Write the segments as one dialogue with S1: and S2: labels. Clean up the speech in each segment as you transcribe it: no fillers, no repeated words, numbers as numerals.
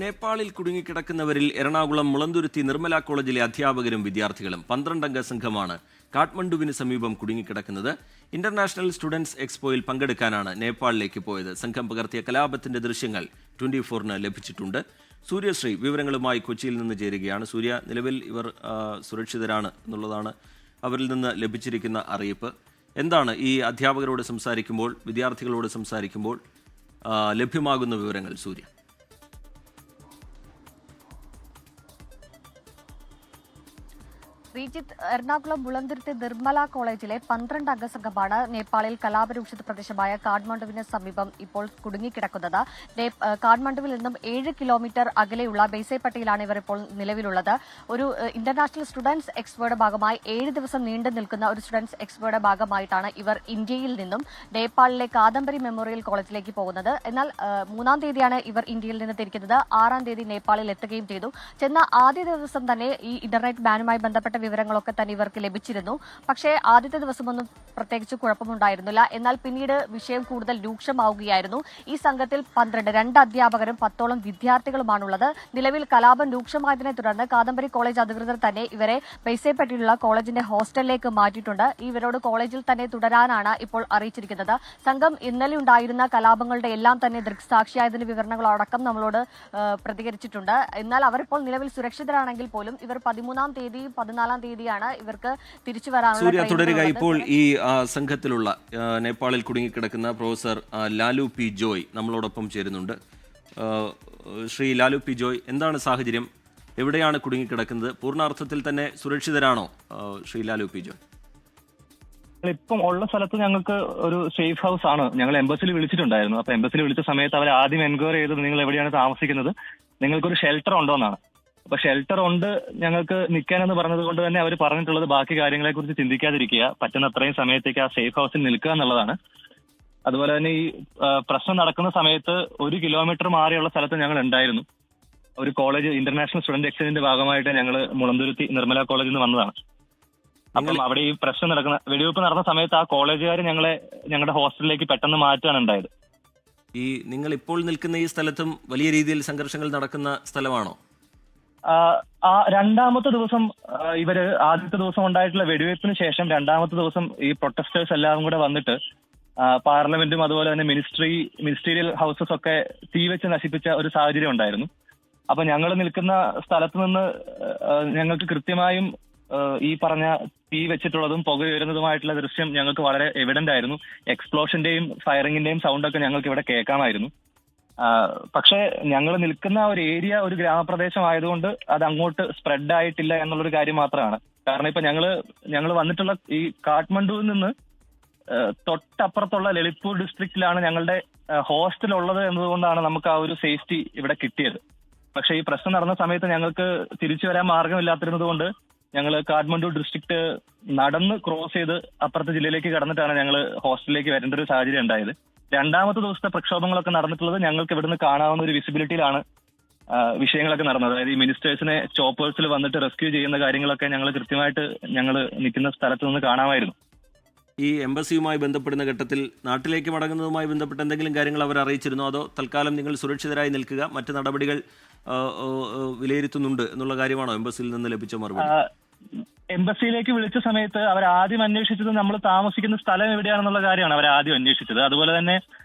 S1: നേപ്പാളിൽ കുടുങ്ങിക്കിടക്കുന്നവരിൽ എറണാകുളം മുളന്തുരുത്തി നിർമ്മല കോളേജിലെ അധ്യാപകരും വിദ്യാർത്ഥികളും 12-അംഗ സംഘമാണ് കാഠ്മണ്ഡുവിന് സമീപം കുടുങ്ങിക്കിടക്കുന്നത്. ഇന്റർനാഷണൽ സ്റ്റുഡൻസ് എക്സ്പോയിൽ പങ്കെടുക്കാനാണ് നേപ്പാളിലേക്ക് പോയത്. സംഘം പകർത്തിയ കലാപത്തിന്റെ ദൃശ്യങ്ങൾ 24-ന് ലഭിച്ചിട്ടുണ്ട്. സൂര്യശ്രീ വിവരങ്ങളുമായി കൊച്ചിയിൽ നിന്ന് ചേരുകയാണ്. സൂര്യ, നിലവിൽ ഇവർ സുരക്ഷിതരാണ് എന്നുള്ളതാണ് അവരിൽ നിന്ന് ലഭിച്ചിരിക്കുന്ന അറിയിപ്പ്. എന്താണ് ഈ അധ്യാപകരോട് സംസാരിക്കുമ്പോൾ, വിദ്യാർത്ഥികളോട് സംസാരിക്കുമ്പോൾ ലഭ്യമാകുന്ന വിവരങ്ങൾ? സൂര്യ.
S2: ശ്രീജിത്ത്, എറണാകുളം മുളന്തുരുത്തി നിർമ്മല കോളേജിലെ 12-അംഗ സംഘമാണ് നേപ്പാളിൽ കലാപരൂക്ഷിത പ്രദേശമായ കാഠ്മണ്ഡുവിന് സമീപം ഇപ്പോൾ കുടുങ്ങിക്കിടക്കുന്നത്. കാഠ്മണ്ഡുവിൽ നിന്നും 7 കിലോമീറ്റർ അകലെയുള്ള ബെയ്സെപ്പട്ടിയിലാണ് ഇവർ ഇപ്പോൾ നിലവിലുള്ളത്. ഒരു ഇന്റർനാഷണൽ സ്റ്റുഡൻസ് എക്സ്പോയുടെ ഭാഗമായി 7 ദിവസം നീണ്ടു നിൽക്കുന്ന ഒരു സ്റ്റുഡൻസ് എക്സ്പോയുടെ ഭാഗമായിട്ടാണ് ഇവർ ഇന്ത്യയിൽ നിന്നും നേപ്പാളിലെ കാദംബരി മെമ്മോറിയൽ കോളേജിലേക്ക് പോകുന്നത്. എന്നാൽ 3-ാം തീയതിയാണ് ഇവർ ഇന്ത്യയിൽ നിന്ന് തിരിക്കുന്നത്. 6-ാം തീയതി നേപ്പാളിൽ എത്തുകയും ചെയ്തു. ചെന്ന ആദ്യ ദിവസം തന്നെ ഈ ഇന്റർനെറ്റ് ബാനുമായി ബന്ധപ്പെട്ട വിവരങ്ങളൊക്കെ തന്നെ ഇവർക്ക് ലഭിച്ചിരുന്നു. പക്ഷേ ആദ്യത്തെ ദിവസമൊന്നും പ്രത്യേകിച്ച് കുഴപ്പമുണ്ടായിരുന്നില്ല. എന്നാൽ പിന്നീട് വിഷയം കൂടുതൽ രൂക്ഷമാവുകയായിരുന്നു. ഈ സംഘത്തിൽ 2 അധ്യാപകരും 10ഓളം വിദ്യാർത്ഥികളുമാണുള്ളത്. നിലവിൽ കലാപം രൂക്ഷമായതിനെ തുടർന്ന് കാദംബരി കോളേജ് അധികൃതർ തന്നെ ഇവരെ ബെയ്സെപ്പട്ടിയിലുള്ള കോളേജിന്റെ ഹോസ്റ്റലിലേക്ക് മാറ്റിയിട്ടുണ്ട്. ഇവരോട് കോളേജിൽ തന്നെ തുടരാനാണ് ഇപ്പോൾ അറിയിച്ചിരിക്കുന്നത്. സംഘം ഇന്നലെ ഉണ്ടായിരുന്ന കലാപങ്ങളുടെ എല്ലാം തന്നെ ദൃക്സാക്ഷിയായതിന്റെ വിവരണങ്ങളടക്കം നമ്മളോട് പ്രതികരിച്ചിട്ടുണ്ട്. എന്നാൽ അവരിപ്പോൾ നിലവിൽ സുരക്ഷിതരാണെങ്കിൽ പോലും ഇവർ 13-ാം തീയതി 14-ാം തീയതിയാണ് ഇവർക്ക് തിരിച്ചു വരാനുള്ള.
S1: തുടരുക. ഇപ്പോൾ ഈ സംഘത്തിലുള്ള നേപ്പാളിൽ കുടുങ്ങിക്കിടക്കുന്ന പ്രൊഫസർ ലാലു പി ജോയ് നമ്മളോടൊപ്പം ചേരുന്നുണ്ട്. ശ്രീ ലാലു പി ജോയ്, എന്താണ് സാഹചര്യം? എവിടെയാണ് കുടുങ്ങിക്കിടക്കുന്നത്? പൂർണ്ണാർത്ഥത്തിൽ തന്നെ സുരക്ഷിതരാണോ ശ്രീ ലാലു പി ജോയ്?
S3: ഇപ്പം ഉള്ള സ്ഥലത്ത് ഞങ്ങൾക്ക് ഒരു സേഫ് ഹൗസ് ആണ്. ഞങ്ങൾ എംബസിയിൽ വിളിച്ചിട്ടുണ്ടായിരുന്നു. അപ്പൊ എംബസിയിൽ വിളിച്ച സമയത്ത് അവർ ആദ്യം എൻക്വയറി ചെയ്തത് നിങ്ങൾ എവിടെയാണ് താമസിക്കുന്നത്, നിങ്ങൾക്കൊരു ഷെൽട്ടർ ഉണ്ടോ എന്നാണ്. അപ്പൊ ഷെൽട്ടർ ഉണ്ട് ഞങ്ങൾക്ക് നിൽക്കാനെന്ന് പറഞ്ഞത് കൊണ്ട് തന്നെ അവർ പറഞ്ഞിട്ടുള്ളത് ബാക്കി കാര്യങ്ങളെ കുറിച്ച് ചിന്തിക്കാതിരിക്കുക, പറ്റുന്ന അത്രയും സമയത്തേക്ക് ആ സേഫ് ഹൗസിൽ നിൽക്കുക എന്നുള്ളതാണ്. അതുപോലെ തന്നെ ഈ പ്രശ്നം നടക്കുന്ന സമയത്ത് 1 കിലോമീറ്റർ മാറിയുള്ള സ്ഥലത്ത് ഞങ്ങൾ ഉണ്ടായിരുന്നു. ഒരു കോളേജ് ഇന്റർനാഷണൽ സ്റ്റുഡന്റ് എക്സ്ചേഞ്ചിന്റെ ഭാഗമായിട്ട് ഞങ്ങൾ മുളന്തുരുത്തി നിർമ്മല കോളേജിൽ നിന്ന് വന്നതാണ്. അപ്പം അവിടെ ഈ പ്രശ്നം നടക്കുന്ന വെടിവെപ്പ് നടന്ന സമയത്ത് ആ കോളേജുകാർ ഞങ്ങളുടെ ഹോസ്റ്റലിലേക്ക് പെട്ടെന്ന് മാറ്റാണ് ഉണ്ടായത്.
S1: ഈ നിങ്ങൾ ഇപ്പോൾ നിൽക്കുന്ന ഈ സ്ഥലത്തും വലിയ രീതിയിൽ സംഘർഷങ്ങൾ നടക്കുന്ന സ്ഥലമാണോ?
S3: ആ 2-ാമത്തെ ദിവസം ഇവര് ആദ്യത്തെ ദിവസം ഉണ്ടായിട്ടുള്ള വെടിവെപ്പിന് ശേഷം 2-ാമത്തെ ദിവസം ഈ പ്രൊട്ടസ്റ്റേഴ്സ് എല്ലാം കൂടെ വന്നിട്ട് പാർലമെന്റും അതുപോലെ തന്നെ മിനിസ്റ്റീരിയൽ ഹൗസസ് ഒക്കെ തീവെച്ച് നശിപ്പിച്ച ഒരു സാഹചര്യം ഉണ്ടായിരുന്നു. അപ്പൊ ഞങ്ങൾ നിൽക്കുന്ന സ്ഥലത്ത് നിന്ന് ഞങ്ങൾക്ക് കൃത്യമായും ഈ പറഞ്ഞ തീ വെച്ചിട്ടുള്ളതും പുക ഉയരുന്നതുമായിട്ടുള്ള ദൃശ്യം ഞങ്ങൾക്ക് വളരെ എവിഡന്റ് ആയിരുന്നു. എക്സ്പ്ലോഷന്റെയും ഫയറിംഗിന്റെയും സൗണ്ടൊക്കെ ഞങ്ങൾക്ക് ഇവിടെ കേൾക്കാമായിരുന്നു. പക്ഷേ ഞങ്ങൾ നിൽക്കുന്ന ഒരു ഏരിയ ഒരു ഗ്രാമപ്രദേശം ആയതുകൊണ്ട് അത് അങ്ങോട്ട് സ്പ്രെഡ് ആയിട്ടില്ല എന്നുള്ളൊരു കാര്യം മാത്രമാണ്. കാരണം ഇപ്പൊ ഞങ്ങൾ വന്നിട്ടുള്ള ഈ കാഠ്മണ്ഡുവിൽ നിന്ന് തൊട്ടപ്പുറത്തുള്ള ലളിത്പൂർ ഡിസ്ട്രിക്റ്റിലാണ് ഞങ്ങളുടെ ഹോസ്റ്റൽ ഉള്ളത് എന്നതുകൊണ്ടാണ് നമുക്ക് ആ ഒരു സേഫ്റ്റി ഇവിടെ കിട്ടിയത്. പക്ഷേ ഈ പ്രശ്നം നടന്ന സമയത്ത് ഞങ്ങൾക്ക് തിരിച്ചു വരാൻ മാർഗമില്ലാത്തിരുന്നത് കൊണ്ട് ഞങ്ങൾ കാഠ്മണ്ഡു ഡിസ്ട്രിക്ട് നടന്ന് ക്രോസ് ചെയ്ത് അപ്പുറത്തെ ജില്ലയിലേക്ക് കടന്നിട്ടാണ് ഞങ്ങൾ ഹോസ്റ്റലിലേക്ക് വരേണ്ട ഒരു സാഹചര്യം ഉണ്ടായത്. 2-ാമത്തെ ദിവസത്തെ പ്രക്ഷോഭങ്ങളൊക്കെ നടന്നിട്ടുള്ളത് ഞങ്ങൾക്ക് ഇവിടുന്ന് കാണാവുന്ന ഒരു വിസിബിലിറ്റിയിലാണ് വിഷയങ്ങളൊക്കെ നടന്നത്. അതായത് ഈ മിനിസ്റ്റേഴ്സിനെ ചോപ്പേഴ്സിൽ വന്നിട്ട് റെസ്ക്യൂ ചെയ്യുന്ന കാര്യങ്ങളൊക്കെ ഞങ്ങൾ കൃത്യമായിട്ട് ഞങ്ങൾ നിൽക്കുന്ന സ്ഥലത്ത് നിന്ന് കാണാമായിരുന്നു.
S1: ഈ എംബസിയുമായി ബന്ധപ്പെടുന്ന ഘട്ടത്തിൽ നാട്ടിലേക്ക് മടങ്ങുന്നതുമായി ബന്ധപ്പെട്ട് എന്തെങ്കിലും കാര്യങ്ങൾ അവർ അറിയിച്ചിരുന്നോ? അതോ തൽക്കാലം നിങ്ങൾ സുരക്ഷിതരായി നിൽക്കുക, മറ്റ് നടപടികൾ വിലയിരുത്തുന്നുണ്ട് എന്നുള്ള കാര്യമാണോ എംബസിയിൽ നിന്ന് ലഭിച്ച മറുപടി?
S3: എംബസിയിലേക്ക് വിളിച്ച സമയത്ത് അവർ ആദ്യം അന്വേഷിച്ചത് നമ്മൾ താമസിക്കുന്ന സ്ഥലം എവിടെയാണെന്നുള്ള കാര്യമാണ് അവർ ആദ്യം അന്വേഷിച്ചത്. അതുപോലെ തന്നെ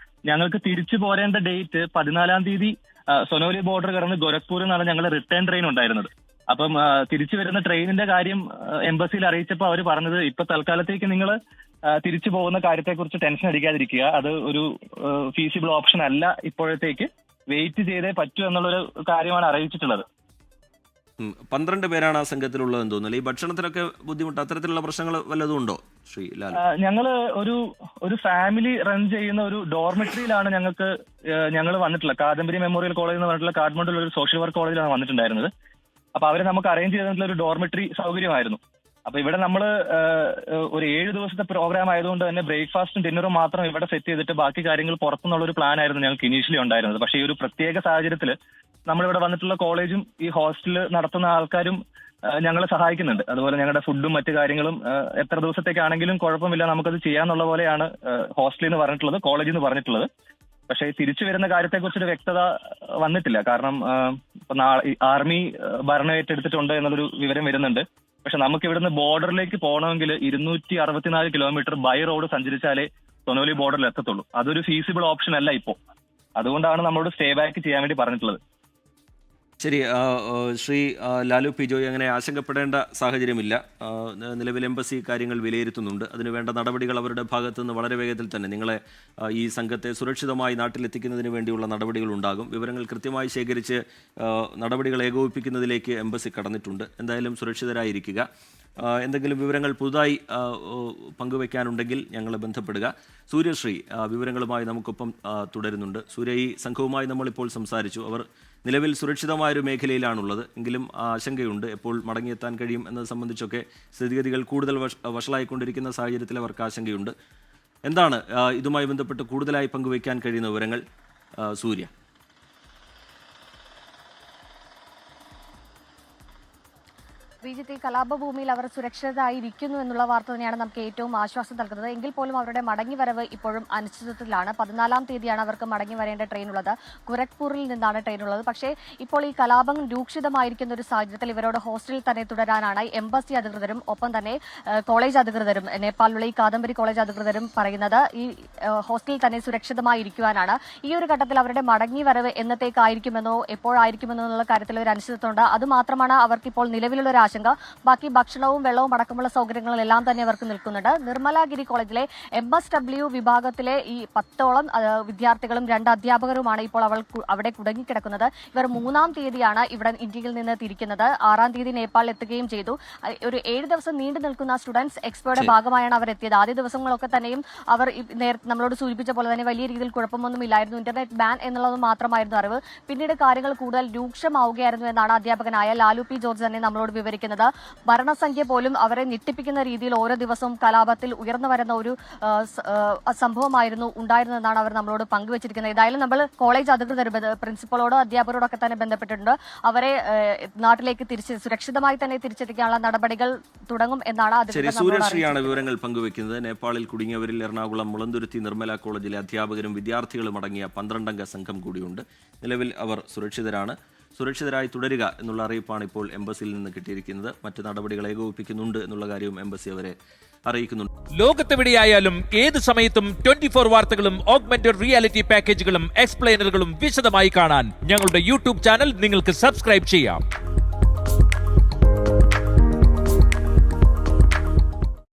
S3: ഞങ്ങൾക്ക് തിരിച്ചു പോരേണ്ട ഡേറ്റ് 14-ാം തീയതി സൊനോലി ബോർഡർ കടന്ന് ഗോരഖ്പൂരിൽ നിന്നാണ് ഞങ്ങളുടെ റിട്ടേൺ ട്രെയിൻ ഉണ്ടായിരുന്നത്. അപ്പം തിരിച്ചു വരുന്ന ട്രെയിനിന്റെ കാര്യം എംബസിയിൽ അറിയിച്ചപ്പോൾ അവർ പറഞ്ഞത് ഇപ്പൊ തൽക്കാലത്തേക്ക് നിങ്ങൾ തിരിച്ചു പോകുന്ന കാര്യത്തെക്കുറിച്ച് ടെൻഷൻ അടിക്കാതിരിക്കുക, അത് ഒരു ഫീസിബിൾ ഓപ്ഷൻ അല്ല, ഇപ്പോഴത്തേക്ക് വെയിറ്റ് ചെയ്തേ പറ്റൂ എന്നുള്ളൊരു കാര്യമാണ് അറിയിച്ചിട്ടുള്ളത്.
S1: 12 പേരാണ് ആ സംഘത്തിലുള്ളതെന്ന് തോന്നുന്നില്ല. ഈ ഭക്ഷണത്തിലൊക്കെ ബുദ്ധിമുട്ട്, അത്തരത്തിലുള്ള പ്രശ്നങ്ങൾ വല്ലതും ഉണ്ടോ ശ്രീ ലാൽ?
S3: ഞങ്ങള് ഒരു ഫാമിലി റൺ ചെയ്യുന്ന ഒരു ഡോർമെട്രിയിലാണ് ഞങ്ങൾ വന്നിട്ടുള്ളത്. കാദംബരി മെമ്മോറിയൽ കോളേജ് എന്ന് പറഞ്ഞിട്ടുള്ള കാഠ്മണ്ഡുവിൽ ഒരു സോഷ്യൽ വർക്ക് കോളേജിലാണ് വന്നിട്ടുണ്ടായിരുന്നത്. അപ്പൊ അവര് നമുക്ക് അറേഞ്ച് ചെയ്തിട്ടുള്ള ഒരു ഡോർമെട്രി സൗകര്യമായിരുന്നു. അപ്പൊ ഇവിടെ നമ്മൾ ഒരു 7 ദിവസത്തെ പ്രോഗ്രാം ആയതുകൊണ്ട് തന്നെ ബ്രേക്ക്ഫാസ്റ്റും ഡിന്നറും മാത്രം ഇവിടെ സെറ്റ് ചെയ്തിട്ട് ബാക്കി കാര്യങ്ങൾ പുറത്തുനിന്നുള്ള ഒരു പ്ലാൻ ആയിരുന്നു ഞങ്ങൾക്ക് ഇനീഷ്യലി ഉണ്ടായിരുന്നത്. പക്ഷേ ഈ ഒരു പ്രത്യേക സാഹചര്യത്തിൽ നമ്മളിവിടെ വന്നിട്ടുള്ള കോളേജും ഈ ഹോസ്റ്റലിൽ നടത്തുന്ന ആൾക്കാരും ഞങ്ങളെ സഹായിക്കുന്നുണ്ട്. അതുപോലെ ഞങ്ങളുടെ ഫുഡും മറ്റു കാര്യങ്ങളും എത്ര ദിവസത്തേക്കാണെങ്കിലും കുഴപ്പമില്ല, നമുക്കത് ചെയ്യാന്നുള്ള പോലെയാണ് ഹോസ്റ്റലിൽ നിന്ന് പറഞ്ഞിട്ടുള്ളത്, കോളേജിൽ നിന്ന് പറഞ്ഞിട്ടുള്ളത്. പക്ഷേ തിരിച്ചു വരുന്ന കാര്യത്തെക്കുറിച്ചൊരു വ്യക്തത വന്നിട്ടില്ല. കാരണം ഇപ്പൊ ആർമി ഭരണം ഏറ്റെടുത്തിട്ടുണ്ട് എന്നുള്ളൊരു വിവരം വരുന്നുണ്ട്. പക്ഷെ നമുക്ക് ഇവിടുന്ന് ബോർഡറിലേക്ക് പോകണമെങ്കിൽ 264 കിലോമീറ്റർ ബൈ റോഡ് സഞ്ചരിച്ചാലേ സൊനോലി ബോർഡറിൽ എത്തത്തുള്ളൂ. അതൊരു ഫീസിബിൾ ഓപ്ഷൻ അല്ല ഇപ്പോൾ. അതുകൊണ്ടാണ് നമ്മളോട് സ്റ്റേ ബാക്ക് ചെയ്യാൻ വേണ്ടി പറഞ്ഞിട്ടുള്ളത്.
S1: ശരി, ശ്രീ ലാലു പി ജോയ്, അങ്ങനെ ആശങ്കപ്പെടേണ്ട സാഹചര്യമില്ല. നിലവിൽ എംബസി കാര്യങ്ങൾ വിലയിരുത്തുന്നുണ്ട്. അതിനുവേണ്ട നടപടികൾ അവരുടെ ഭാഗത്തു നിന്ന് വളരെ വേഗത്തിൽ തന്നെ നിങ്ങളെ ഈ സംഘത്തെ സുരക്ഷിതമായി നാട്ടിലെത്തിക്കുന്നതിന് വേണ്ടിയുള്ള നടപടികൾ ഉണ്ടാകും. വിവരങ്ങൾ കൃത്യമായി ശേഖരിച്ച് നടപടികൾ ഏകോപിപ്പിക്കുന്നതിലേക്ക് എംബസി കടന്നിട്ടുണ്ട്. എന്തായാലും സുരക്ഷിതരായിരിക്കുക. എന്തെങ്കിലും വിവരങ്ങൾ പുതുതായി പങ്കുവയ്ക്കാനുണ്ടെങ്കിൽ ഞങ്ങളെ ബന്ധപ്പെടുക. സൂര്യശ്രീ വിവരങ്ങളുമായി നമുക്കൊപ്പം തുടരുന്നുണ്ട്. സൂര്യ, ഈ സംഘവുമായി നമ്മളിപ്പോൾ സംസാരിച്ചു. അവർ നിലവിൽ സുരക്ഷിതമായൊരു മേഖലയിലാണുള്ളത്. എങ്കിലും ആശങ്കയുണ്ട് എപ്പോൾ മടങ്ങിയെത്താൻ കഴിയും എന്നത് സംബന്ധിച്ചൊക്കെ സ്ഥിതിഗതികൾ കൂടുതൽ വഷളായിക്കൊണ്ടിരിക്കുന്ന സാഹചര്യത്തിൽ അവർക്ക് ആശങ്കയുണ്ട്. എന്താണ് ഇതുമായി ബന്ധപ്പെട്ട് കൂടുതലായി പങ്കുവയ്ക്കാൻ കഴിയുന്ന വിവരങ്ങൾ, സൂര്യ?
S2: ശ്രീജിത്ത്, ഈ കലാപഭൂമിയിൽ അവർ സുരക്ഷിതരായിരിക്കുന്നു എന്നുള്ള വാർത്ത തന്നെയാണ് നമുക്ക് ഏറ്റവും ആശ്വാസം നൽകുന്നത്. എങ്കിൽ പോലും അവരുടെ മടങ്ങിവരവ് ഇപ്പോഴും അനിശ്ചിതത്വത്തിലാണ്. 14-ാം തീയതിയാണ് അവർക്ക് മടങ്ങി വരേണ്ട ട്രെയിനുള്ളത്. ഗോരഖ്പൂരിൽ നിന്നാണ് ട്രെയിനുള്ളത്. പക്ഷേ ഇപ്പോൾ ഈ കലാപം രൂക്ഷിതമായിരിക്കുന്ന ഒരു സാഹചര്യത്തിൽ ഇവരോട് ഹോസ്റ്റലിൽ തന്നെ തുടരാനാണ് എംബസി അധികൃതരും ഒപ്പം തന്നെ കോളേജ് അധികൃതരും, നേപ്പാളിലുള്ള ഈ കാദംബരി കോളേജ് അധികൃതരും പറയുന്നത്. ഈ ഹോസ്റ്റലിൽ തന്നെ സുരക്ഷിതമായിരിക്കുവാനാണ്. ഈ ഒരു ഘട്ടത്തിൽ അവരുടെ മടങ്ങിവരവ് എന്നത്തേക്കായിരിക്കുമെന്നോ എപ്പോഴായിരിക്കുമെന്നോ എന്നുള്ള കാര്യത്തിൽ ഒരു അനിശ്ചിതത്വമുണ്ട്. അതുമാത്രമാണ് അവർക്കിപ്പോൾ നിലവിലുള്ള ഒരു ആശങ്ക. ബാക്കി ഭക്ഷണവും വെള്ളവും അടക്കമുള്ള സൗകര്യങ്ങളെല്ലാം തന്നെ അവർക്ക് നിൽക്കുന്നുണ്ട്. നിർമ്മലാഗിരി കോളേജിലെ MSW വിഭാഗത്തിലെ ഈ 10ഓളം വിദ്യാർത്ഥികളും 2 അധ്യാപകരുമാണ് ഇപ്പോൾ അവിടെ കുടുങ്ങിക്കിടക്കുന്നത്. ഇവർ 3-ാം തീയതിയാണ് ഇവിടെ ഇന്ത്യയിൽ നിന്ന് തിരിക്കുന്നത്. 6-ാം തീയതി നേപ്പാളിൽ എത്തുകയും ചെയ്തു. ഒരു 7 ദിവസം നീണ്ടു നിൽക്കുന്ന സ്റ്റുഡൻസ് എക്സ്പോയുടെ ഭാഗമായാണ് അവർ എത്തിയത്. ആദ്യ ദിവസങ്ങളൊക്കെ തന്നെയും അവർ നമ്മളോട് സൂചിപ്പിച്ച പോലെ തന്നെ വലിയ രീതിയിൽ കുഴപ്പമൊന്നുമില്ലായിരുന്നു. ഇന്റർനെറ്റ് ബാൻ എന്നുള്ളത് മാത്രമായിരുന്നു അറിവ്. പിന്നീട് കാര്യങ്ങൾ കൂടുതൽ രൂക്ഷമാവുകയായിരുന്നു എന്നാണ് അധ്യാപകനായ ലാലു പി ജോർജ് തന്നെ നമ്മളോട് വിവരിക്കുന്നത്. ഭരണസംഖ്യ പോലും അവരെ ഞെട്ടിപ്പിക്കുന്ന രീതിയിൽ ഓരോ ദിവസവും കലാപത്തിൽ ഉയർന്നു വരുന്ന ഒരു സംഭവമായിരുന്നു ഉണ്ടായിരുന്നതെന്നാണ് അവർ നമ്മളോട് പങ്കുവച്ചിരിക്കുന്നത്. ഏതായാലും നമ്മൾ കോളേജ് അധികൃതർ പ്രിൻസിപ്പളോടോ അധ്യാപകരോടൊക്കെ തന്നെ ബന്ധപ്പെട്ടിട്ടുണ്ട്. അവരെ നാട്ടിലേക്ക് സുരക്ഷിതമായി തന്നെ തിരിച്ചെത്തിക്കാനുള്ള നടപടികൾ തുടങ്ങും എന്നാണ് അധികൃതർ.
S1: സൂര്യശ്രീയാണ് വിവരങ്ങൾ പങ്കുവയ്ക്കുന്നത്. നേപ്പാളിൽ കുടുങ്ങിയവരിൽ എറണാകുളം മുളന്തുരുത്തി നിർമ്മല കോളേജിലെ അധ്യാപകരും വിദ്യാർത്ഥികളും അടങ്ങിയ 12-അംഗ സംഘം കൂടിയുണ്ട്. നിലവിൽ അവർ സുരക്ഷിതരായി തുടരുക എന്നുള്ള അറിയിപ്പാണ് ഇപ്പോൾ എംബസിയിൽ നിന്ന് കിട്ടിയിരിക്കുന്നത്. മറ്റ് നടപടികൾ ഏകോപിപ്പിക്കുന്നുണ്ട് എന്നുള്ള കാര്യവും എംബസി അവരെ അറിയിക്കുന്നുണ്ട്.
S4: ലോകത്തെവിടെയായാലും ഏത് സമയത്തും 24 വാർത്തകളും ഓഗ്മെന്റഡ് റിയാലിറ്റി പാക്കേജുകളും എക്സ്പ്ലെയിനറുകളും വിശദമായി കാണാൻ ഞങ്ങളുടെ യൂട്യൂബ് ചാനൽ നിങ്ങൾക്ക് സബ്സ്ക്രൈബ് ചെയ്യാം.